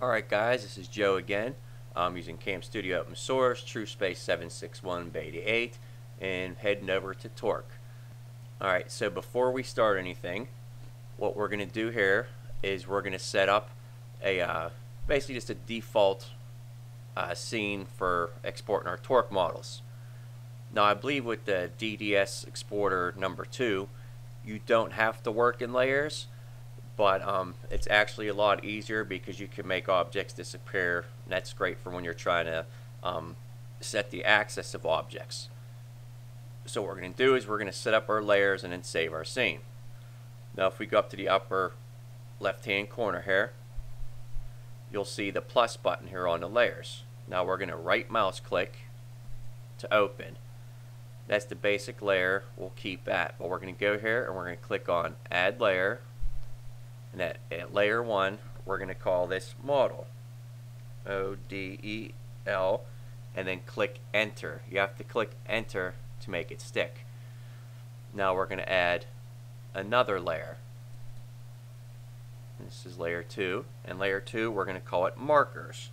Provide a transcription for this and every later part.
Alright guys, this is Joe again. I'm using Cam Studio Open Source, truespace 761 Beta 8, and heading over to Torque. Alright, so before we start anything, what we're going to do here is we're going to set up a basically just a default scene for exporting our Torque models. Now I believe with the DDS exporter number 2, you don't have to work in layers, but it's actually a lot easier because you can make objects disappear, and that's great for when you're trying to set the axis of objects. So what we're going to do is we're going to set up our layers and then save our scene. Now if we go up to the upper left hand corner here, you'll see the plus button here on the layers. Now we're going to right mouse click to open. That's the basic layer, we'll keep that, but we're going to go here and we're going to click on add layer, and at layer 1 we're going to call this model, O-D-E-L, and then click enter. You have to click enter to make it stick. Now we're going to add another layer. This is layer 2, and layer 2 we're going to call it markers,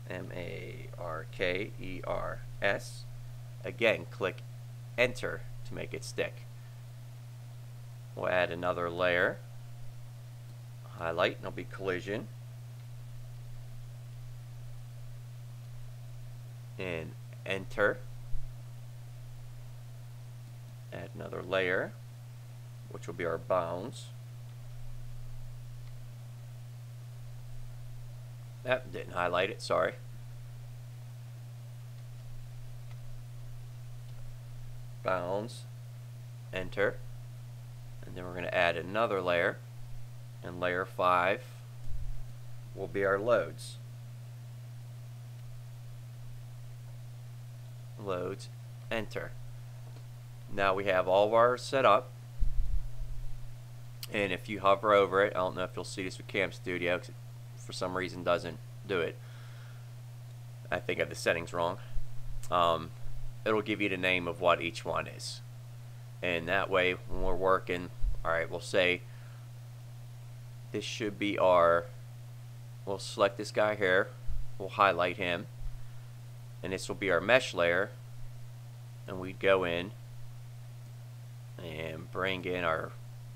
M-A-R-K-E-R-S. Again, click enter to make it stick. We'll add another layer, highlight, and it'll be collision, and enter. Add another layer, which will be our bounds. That didn't highlight it, sorry. Bounds, enter, and then we're going to add another layer, and layer 5 will be our loads. Loads, enter. Now we have all of ours set up, and if you hover over it, I don't know if you'll see this with Cam Studio, 'cause it for some reason doesn't do it. I think I have the settings wrong. It'll give you the name of what each one is, and that way when we're working, alright, we'll say this should be our, we'll select this guy here, we'll highlight him, and this will be our mesh layer, and we'd go in and bring in our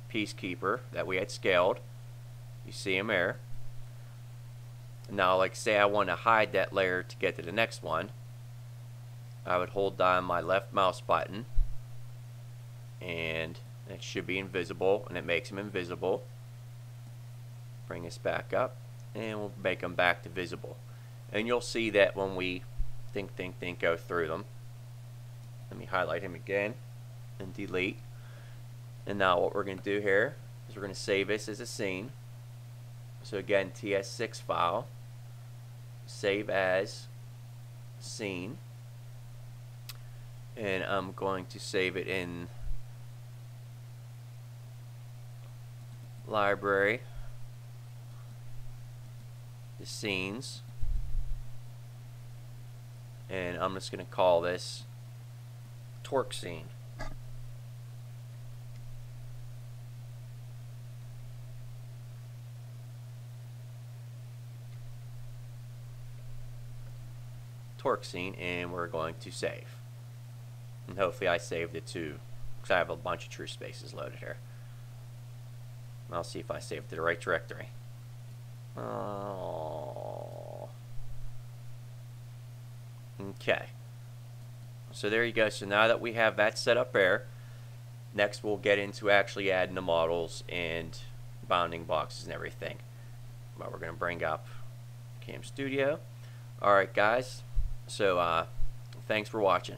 peacekeeper that we had scaled. You see him there. Now like say I want to hide that layer to get to the next one, I would hold down my left mouse button and it should be invisible, and it makes him invisible. Bring us back up and we'll make them back to visible, and you'll see that when we think go through them. Let me highlight him again and delete. And now what we're going to do here is we're going to save this as a scene. So again, TS6 file, save as scene, and I'm going to save it in library, the scenes, and I'm just going to call this Torque scene. Torque scene, and we're going to save. And hopefully I saved it to, because I have a bunch of true spaces loaded here. I'll see if I saved to the right directory. Oh. Okay. So there you go. So now that we have that set up there, next we'll get into actually adding the models and bounding boxes and everything. But we're going to bring up Cam Studio. Alright guys, so thanks for watching.